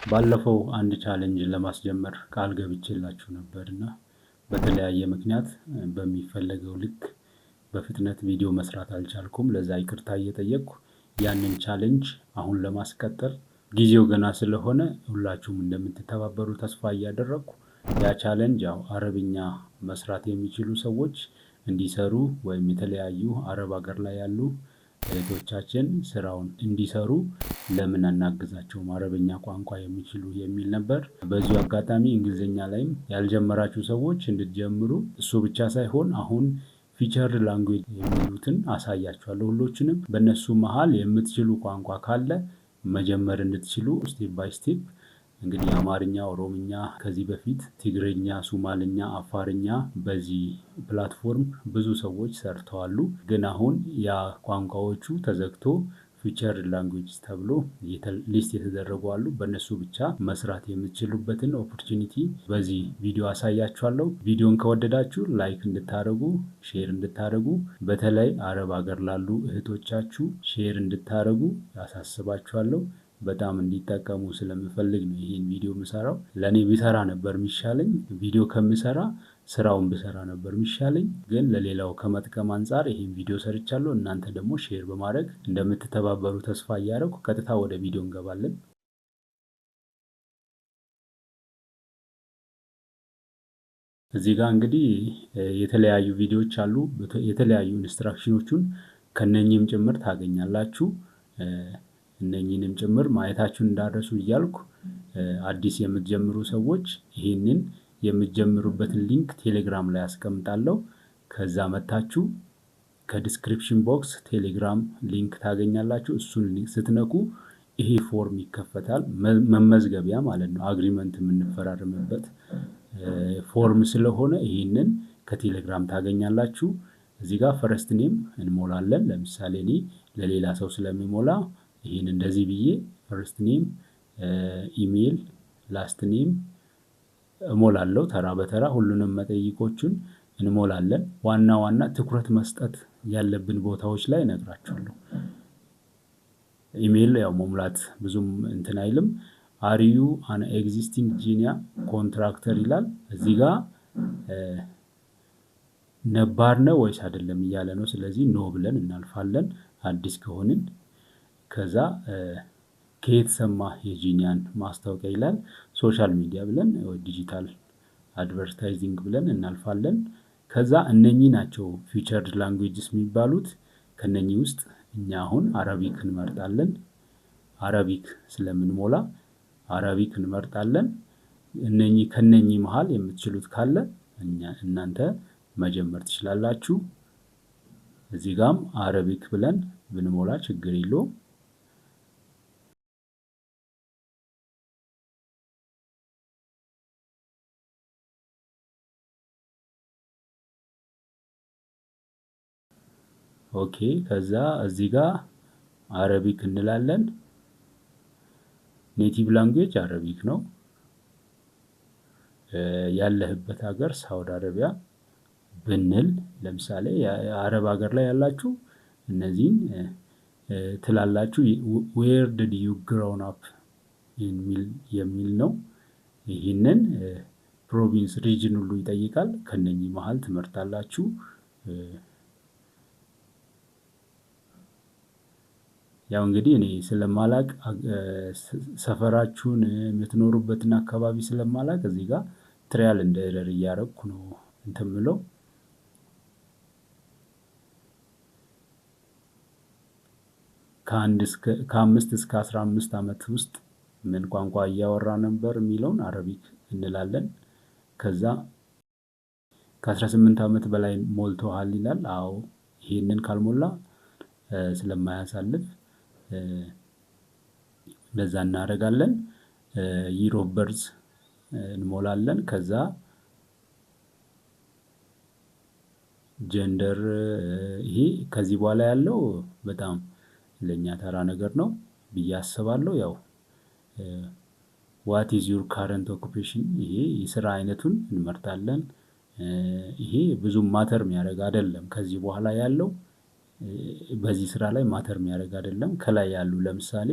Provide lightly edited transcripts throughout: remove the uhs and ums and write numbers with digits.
ባለፈው አንድ ቻሌንጅ ለማስጀመር ቃል ገብቼላችሁ ነበርና በተለያየ ምክንያት በሚፈለገው ልክ በፍጥነት ቪዲዮ መስራት አልቻልኩም። ለዛ ይቅርታ እየጠየቅኩ ያንን ቻሌንጅ አሁን ለማስቀጠል ጊዜው ገና ስለሆነ ሁላችሁም እንደምትተባበሩ ተስፋ እያደረግኩ ያ ቻሌንጅ ያው አረብኛ መስራት የሚችሉ ሰዎች እንዲሰሩ ወይም የተለያዩ አረብ ሀገር ላይ ያሉ እህቶቻችን ስራውን እንዲሰሩ ለምን አናግዛቸውም አረብኛ ቋንቋ የሚችሉ የሚል ነበር። በዚሁ አጋጣሚ እንግሊዝኛ ላይም ያልጀመራችሁ ሰዎች እንድትጀምሩ እሱ ብቻ ሳይሆን አሁን ፊቸር ላንጉዌጅ የሚሉትን አሳያችኋለሁ። ሁሎችንም በእነሱ መሃል የምትችሉ ቋንቋ ካለ መጀመር እንድትችሉ ስቴፕ ባይ ስቴፕ እንግዲህ አማርኛ፣ ኦሮምኛ ከዚህ በፊት ትግርኛ፣ ሱማልኛ፣ አፋርኛ በዚህ ፕላትፎርም ብዙ ሰዎች ሰርተዋል። ግን አሁን ያ ቋንቋዎቹ ተዘግቶ ፊቸር ላንጉዌጅ ተብሎ ሊስት የተደረጉ አሉ። በእነሱ ብቻ መስራት የምትችሉበትን ኦፖርቹኒቲ በዚህ ቪዲዮ አሳያችኋለሁ። ቪዲዮን ከወደዳችሁ ላይክ እንድታደርጉ፣ ሼር እንድታደርጉ በተለይ አረብ ሀገር ላሉ እህቶቻችሁ ሼር እንድታደርጉ ያሳስባችኋለሁ። በጣም እንዲጠቀሙ ስለምፈልግ ነው ይሄን ቪዲዮ የምሰራው። ለኔ ቢሰራ ነበር የሚሻለኝ ቪዲዮ ከምሰራ ስራውን ብሰራ ነበር የሚሻለኝ። ግን ለሌላው ከመጥቀም አንፃር ይሄን ቪዲዮ ሰርቻለሁ። እናንተ ደግሞ ሼር በማድረግ እንደምትተባበሩ ተስፋ እያደረኩ ቀጥታ ወደ ቪዲዮ እንገባለን። እዚህ ጋር እንግዲህ የተለያዩ ቪዲዮዎች አሉ። የተለያዩ ኢንስትራክሽኖቹን ከነኚህም ጭምር ታገኛላችሁ። እነኚህንም ጭምር ማየታችሁን እንዳትረሱ እያልኩ አዲስ የምትጀምሩ ሰዎች ይሄንን የምትጀምሩበትን ሊንክ ቴሌግራም ላይ አስቀምጣለሁ። ከዛ መታችሁ ከዲስክሪፕሽን ቦክስ ቴሌግራም ሊንክ ታገኛላችሁ። እሱን ሊንክ ስትነኩ ይሄ ፎርም ይከፈታል። መመዝገቢያ ማለት ነው። አግሪመንት የምንፈራረምበት ፎርም ስለሆነ ይሄንን ከቴሌግራም ታገኛላችሁ። እዚህ ጋር ፈረስት ኔም እንሞላለን። ለምሳሌ እኔ ለሌላ ሰው ስለሚሞላ ይሄን እንደዚህ ብዬ ፈርስት ኔም፣ ኢሜል፣ ላስት ኔም እሞላለሁ። ተራ በተራ ሁሉንም መጠይቆቹን እንሞላለን። ዋና ዋና ትኩረት መስጠት ያለብን ቦታዎች ላይ እነግራችኋለሁ። ኢሜል ያው መሙላት ብዙም እንትን አይልም። አር ዩ አን ኤግዚስቲንግ ጂኒያ ኮንትራክተር ይላል። እዚህ ጋር ነባር ነው ወይስ አይደለም እያለ ነው። ስለዚህ ኖ ብለን እናልፋለን አዲስ ከሆንን። ከዛ ከየት ሰማህ የጂኒያን ማስታወቂያ ይላል። ሶሻል ሚዲያ ብለን ዲጂታል አድቨርታይዚንግ ብለን እናልፋለን። ከዛ እነኚህ ናቸው ፊቸርድ ላንጉዌጅስ የሚባሉት። ከነኚህ ውስጥ እኛ አሁን አረቢክ እንመርጣለን። አረቢክ ስለምንሞላ አረቢክ እንመርጣለን። ከነኚህ መሃል የምትችሉት ካለ እናንተ መጀመር ትችላላችሁ። እዚህ ጋርም አረቢክ ብለን ብንሞላ ችግር የለውም። ኦኬ ከዛ እዚህ ጋር አረቢክ እንላለን። ኔቲቭ ላንጉዌጅ አረቢክ ነው። ያለህበት ሀገር ሳውዲ አረቢያ ብንል ለምሳሌ የአረብ ሀገር ላይ ያላችሁ እነዚህን ትላላችሁ። ዌር ዲድ ዩ ግሮውን አፕ የሚል ነው። ይህንን ፕሮቪንስ ሪጅን ሁሉ ይጠይቃል። ከነኚህ መሃል ትመርጣላችሁ። ያው እንግዲህ እኔ ስለማላቅ ሰፈራችሁን የምትኖሩበትን አካባቢ ስለማላቅ እዚህ ጋር ትሪያል እንደ ኤረር እያደረኩ ነው እንትን የምለው። ከ5 እስከ 15 ዓመት ውስጥ ምን ቋንቋ እያወራ ነበር የሚለውን አረቢክ እንላለን። ከዛ ከ18 ዓመት በላይ ሞልቶሃል ይላል። አዎ ይሄንን ካልሞላ ስለማያሳልፍ ለዛ እናደርጋለን። ይር ኦፍ በርዝ እንሞላለን። ከዛ ጀንደር ይሄ ከዚህ በኋላ ያለው በጣም ለኛ ተራ ነገር ነው ብዬ አስባለሁ። ያው ዋት ኢዝ ዩር ካረንት ኦኩፔሽን ይሄ የስራ አይነቱን እንመርጣለን። ይሄ ብዙም ማተር የሚያደርግ አይደለም። ከዚህ በኋላ ያለው በዚህ ስራ ላይ ማተር የሚያደርግ አይደለም። ከላይ ያሉ ለምሳሌ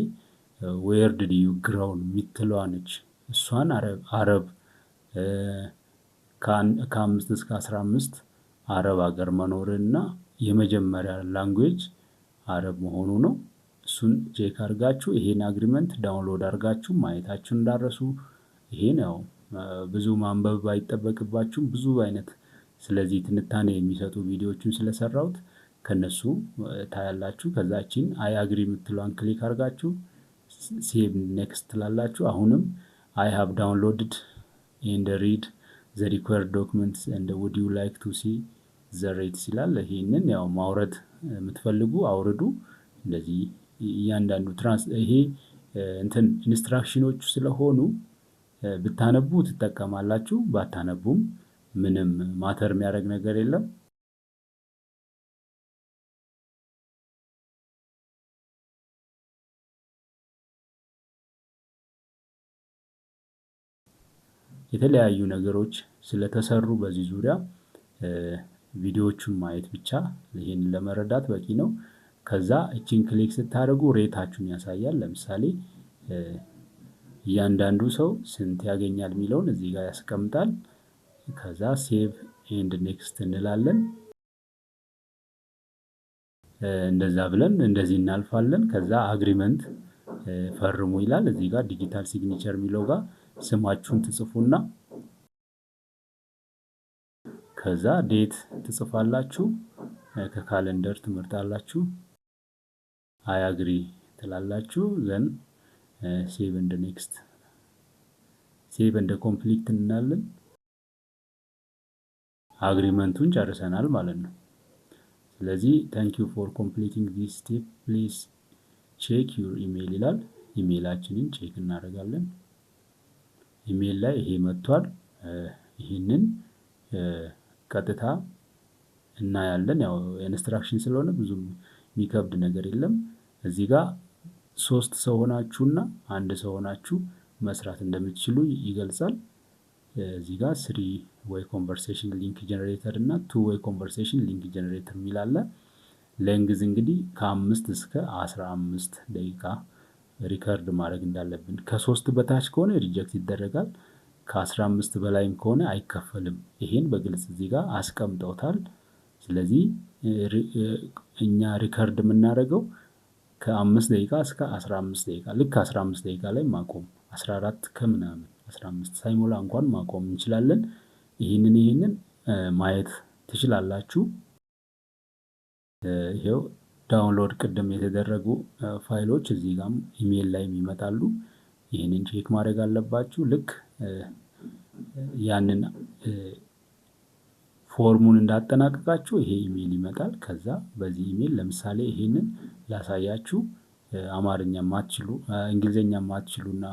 ዌር ዲድ ዩ ግሮውን የምትለዋ ነች። እሷን አረብ ከ5 እስከ 15 አረብ ሀገር መኖርና የመጀመሪያ ላንጉዌጅ አረብ መሆኑ ነው። እሱን ቼክ አድርጋችሁ ይሄን አግሪመንት ዳውንሎድ አድርጋችሁ ማየታችሁን እንዳረሱ። ይሄን ያው ብዙ ማንበብ አይጠበቅባችሁም። ብዙ አይነት ስለዚህ ትንታኔ የሚሰጡ ቪዲዮዎችን ስለሰራሁት ከነሱ ታያላችሁ። ከዛችን አይ አግሪ የምትለዋን ክሊክ አድርጋችሁ ሴቭ ኔክስት ትላላችሁ። አሁንም አይ ሃቭ ዳውንሎድድ ኤንድ ሪድ ዘ ሪኳየርድ ዶክመንትስ ኤንድ ውድ ዩ ላይክ ቱ ሲ ዘ ሬትስ ይላል። ይሄንን ያው ማውረድ የምትፈልጉ አውርዱ። እንደዚህ እያንዳንዱ ይሄ እንትን ኢንስትራክሽኖቹ ስለሆኑ ብታነቡ ትጠቀማላችሁ፣ ባታነቡም ምንም ማተር የሚያደርግ ነገር የለም። የተለያዩ ነገሮች ስለተሰሩ በዚህ ዙሪያ ቪዲዮዎቹን ማየት ብቻ ይሄንን ለመረዳት በቂ ነው። ከዛ እቺን ክሊክ ስታደርጉ ሬታችሁን ያሳያል። ለምሳሌ እያንዳንዱ ሰው ስንት ያገኛል የሚለውን እዚህ ጋር ያስቀምጣል። ከዛ ሴቭ ኤንድ ኔክስት እንላለን። እንደዛ ብለን እንደዚህ እናልፋለን። ከዛ አግሪመንት ፈርሙ ይላል። እዚህ ጋር ዲጂታል ሲግኒቸር የሚለው ጋር ስማችሁን ትጽፉና ከዛ ዴት ትጽፋላችሁ። ከካለንደር ትመርጣላችሁ። አይ አግሪ ትላላችሁ። ዘን ሴቭ ኤንድ ኔክስት ሴቭ ኤንድ ኮምፕሊት እንላለን። አግሪመንቱን ጨርሰናል ማለት ነው። ስለዚህ ታንክ ዩ ፎር ኮምፕሊቲንግ ዲስ ስቴፕ ፕሊዝ ቼክ ዩር ኢሜይል ይላል። ኢሜይላችንን ቼክ እናደርጋለን። ኢሜይል ላይ ይሄ መጥቷል። ይህንን ቀጥታ እናያለን። ያው ኢንስትራክሽን ስለሆነ ብዙም የሚከብድ ነገር የለም። እዚህ ጋር 3 ሰው ሆናችሁና 1 ሰው ሆናችሁ መስራት እንደምትችሉ ይገልጻል። እዚህ ጋር 3 ዌይ ኮንቨርሴሽን ሊንክ ጀነሬተር እና 2 ዌይ ኮንቨርሴሽን ሊንክ ጀነሬተር የሚል አለ። ሌንግዝ እንግዲህ ከ5 እስከ 15 ደቂቃ ሪከርድ ማድረግ እንዳለብን። ከ3 በታች ከሆነ ሪጀክት ይደረጋል። ከ15 በላይም ከሆነ አይከፈልም። ይሄን በግልጽ እዚህ ጋር አስቀምጠውታል። ስለዚህ እኛ ሪከርድ የምናደርገው ከ5 ደቂቃ እስከ 15 ደቂቃ፣ ልክ 15 ደቂቃ ላይ ማቆም፣ 14 ከምናምን 15 ሳይሞላ እንኳን ማቆም እንችላለን። ይህንን ማየት ትችላላችሁ። ይሄው ዳውንሎድ ቅድም የተደረጉ ፋይሎች እዚህ ጋርም ኢሜይል ላይ ይመጣሉ። ይህንን ቼክ ማድረግ አለባችሁ። ልክ ያንን ፎርሙን እንዳጠናቀቃችሁ ይሄ ኢሜይል ይመጣል። ከዛ በዚህ ኢሜይል ለምሳሌ ይሄንን ላሳያችሁ። አማርኛ ማትችሉ እንግሊዘኛ ማትችሉና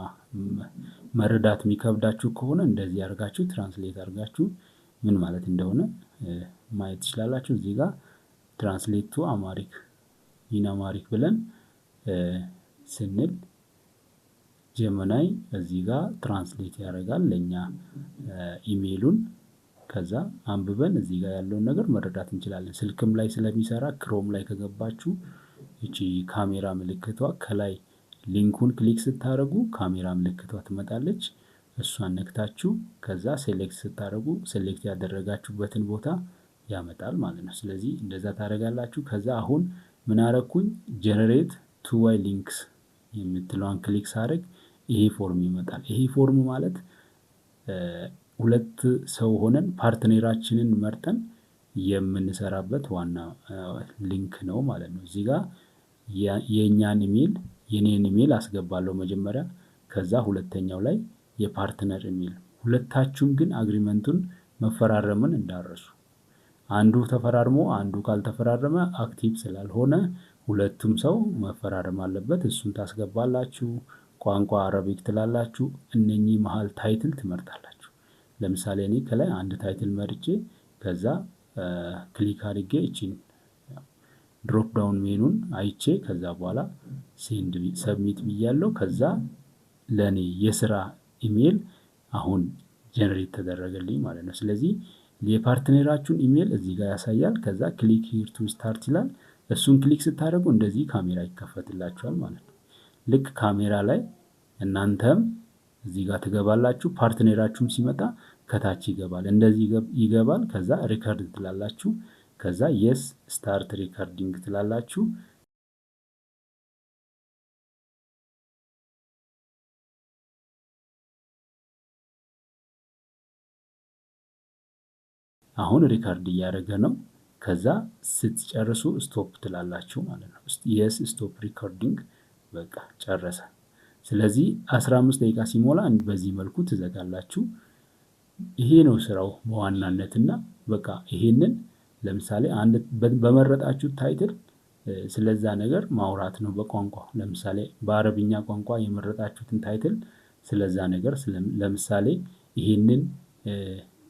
መረዳት የሚከብዳችሁ ከሆነ እንደዚህ አድርጋችሁ ትራንስሌት አድርጋችሁ ምን ማለት እንደሆነ ማየት ትችላላችሁ። እዚህ ጋር ትራንስሌት ቱ አማሪክ ኢን አማሪክ ብለን ስንል ጀመናይ እዚህ ጋር ትራንስሌት ያደርጋል ለኛ ኢሜይሉን። ከዛ አንብበን እዚህ ጋር ያለውን ነገር መረዳት እንችላለን። ስልክም ላይ ስለሚሰራ ክሮም ላይ ከገባችሁ እቺ ካሜራ ምልክቷ ከላይ ሊንኩን ክሊክ ስታደርጉ ካሜራ ምልክቷ ትመጣለች። እሷን ነክታችሁ ከዛ ሴሌክት ስታደርጉ ሴሌክት ያደረጋችሁበትን ቦታ ያመጣል ማለት ነው። ስለዚህ እንደዛ ታደርጋላችሁ። ከዛ አሁን ምን አረኩኝ? ጀነሬት ቱ ዌይ ሊንክስ የምትለዋን ክሊክ ሳደርግ ይሄ ፎርም ይመጣል። ይሄ ፎርም ማለት 2 ሰው ሆነን ፓርትነራችንን መርጠን የምንሰራበት ዋና ሊንክ ነው ማለት ነው። እዚህ ጋር የኛን ኢሜል የኔን ኢሜል አስገባለሁ መጀመሪያ። ከዛ ሁለተኛው ላይ የፓርትነር ኢሜል። ሁለታችሁም ግን አግሪመንቱን መፈራረምን እንዳረሱ። አንዱ ተፈራርሞ አንዱ ካልተፈራረመ አክቲቭ ስላልሆነ ሁለቱም ሰው መፈራረም አለበት። እሱን ታስገባላችሁ። ቋንቋ አረቢክ ትላላችሁ። እነኚህ መሃል ታይትል ትመርጣላችሁ። ለምሳሌ እኔ ከላይ አንድ ታይትል መርጬ ከዛ ክሊክ አድርጌ እቺን ድሮፕ ዳውን ሜኑን አይቼ ከዛ በኋላ ሴንድ ሰብሚት ብያለሁ። ከዛ ለኔ የስራ ኢሜል አሁን ጀነሬት ተደረገልኝ ማለት ነው። ስለዚህ የፓርትነራችሁን ኢሜል እዚህ ጋር ያሳያል። ከዛ ክሊክ ሂር ቱ ስታርት ይላል። እሱን ክሊክ ስታደርጉ እንደዚህ ካሜራ ይከፈትላችኋል ማለት ነው። ልክ ካሜራ ላይ እናንተም እዚህ ጋር ትገባላችሁ። ፓርትነራችሁም ሲመጣ ከታች ይገባል፣ እንደዚህ ይገባል። ከዛ ሪከርድ ትላላችሁ። ከዛ የስ ስታርት ሪከርዲንግ ትላላችሁ። አሁን ሪከርድ እያደረገ ነው። ከዛ ስትጨርሱ ስቶፕ ትላላችሁ ማለት ነው። የስ ስቶፕ ሪከርዲንግ በቃ ጨረሰ። ስለዚህ 15 ደቂቃ ሲሞላ በዚህ መልኩ ትዘጋላችሁ። ይሄ ነው ስራው በዋናነትና በቃ ይሄንን ለምሳሌ አንድ በመረጣችሁት ታይትል ስለዛ ነገር ማውራት ነው በቋንቋ። ለምሳሌ በአረብኛ ቋንቋ የመረጣችሁትን ታይትል ስለዛ ነገር ለምሳሌ ይሄንን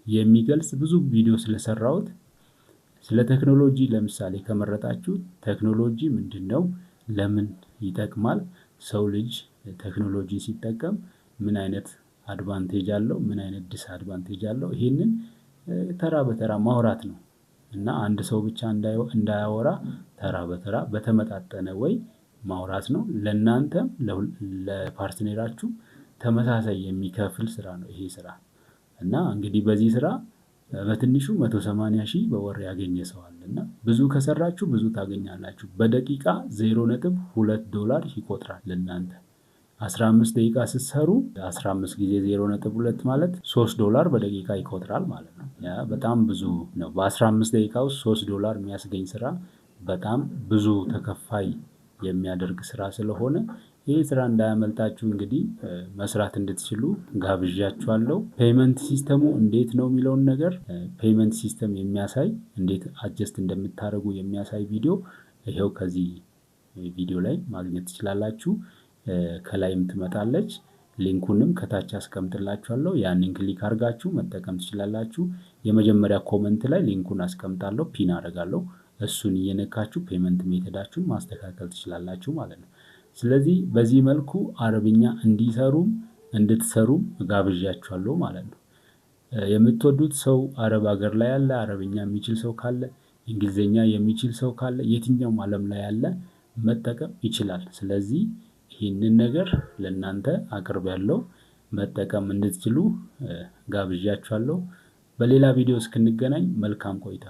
የሚገልጽ ብዙ ቪዲዮ ስለሰራሁት ስለ ቴክኖሎጂ ለምሳሌ ከመረጣችሁ ቴክኖሎጂ ምንድነው? ለምን ይጠቅማል? ሰው ልጅ ቴክኖሎጂ ሲጠቀም ምን አይነት አድቫንቴጅ አለው? ምን አይነት ዲስአድቫንቴጅ አለው? ይሄንን ተራ በተራ ማውራት ነው እና አንድ ሰው ብቻ እንዳያወራ ተራ በተራ በተመጣጠነ ወይ ማውራት ነው። ለእናንተም ለፓርትነራችሁ ተመሳሳይ የሚከፍል ስራ ነው ይሄ ስራ። እና እንግዲህ በዚህ ስራ በትንሹ 180,000 በወር ያገኘ ሰው አለ እና ብዙ ከሰራችሁ ብዙ ታገኛላችሁ። በደቂቃ $0.2 ይቆጥራል ለእናንተ። 15 ደቂቃ ስትሰሩ 15 ጊዜ 0.2 ማለት $3 በደቂቃ ይቆጥራል ማለት ነው። ያ በጣም ብዙ ነው። በ15 ደቂቃ ውስጥ $3 የሚያስገኝ ስራ በጣም ብዙ ተከፋይ የሚያደርግ ስራ ስለሆነ ይህ ስራ እንዳያመልጣችሁ እንግዲህ መስራት እንድትችሉ ጋብዣችኋለሁ። ፔይመንት ሲስተሙ እንዴት ነው የሚለውን ነገር ፔይመንት ሲስተም የሚያሳይ እንዴት አጀስት እንደምታደርጉ የሚያሳይ ቪዲዮ ይሄው ከዚህ ቪዲዮ ላይ ማግኘት ትችላላችሁ። ከላይም ትመጣለች። ሊንኩንም ከታች አስቀምጥላችኋለሁ። ያንን ክሊክ አድርጋችሁ መጠቀም ትችላላችሁ። የመጀመሪያ ኮመንት ላይ ሊንኩን አስቀምጣለሁ፣ ፒን አደርጋለሁ። እሱን እየነካችሁ ፔይመንት ሜተዳችሁን ማስተካከል ትችላላችሁ ማለት ነው። ስለዚህ በዚህ መልኩ አረብኛ እንድትሰሩም ጋብዣችኋለሁ ማለት ነው። የምትወዱት ሰው አረብ ሀገር ላይ ያለ አረብኛ የሚችል ሰው ካለ፣ እንግሊዝኛ የሚችል ሰው ካለ የትኛውም ዓለም ላይ ያለ መጠቀም ይችላል። ስለዚህ ይህንን ነገር ለእናንተ አቅርቤያለሁ፣ መጠቀም እንድትችሉ ጋብዣችኋለሁ። በሌላ ቪዲዮ እስክንገናኝ መልካም ቆይታ።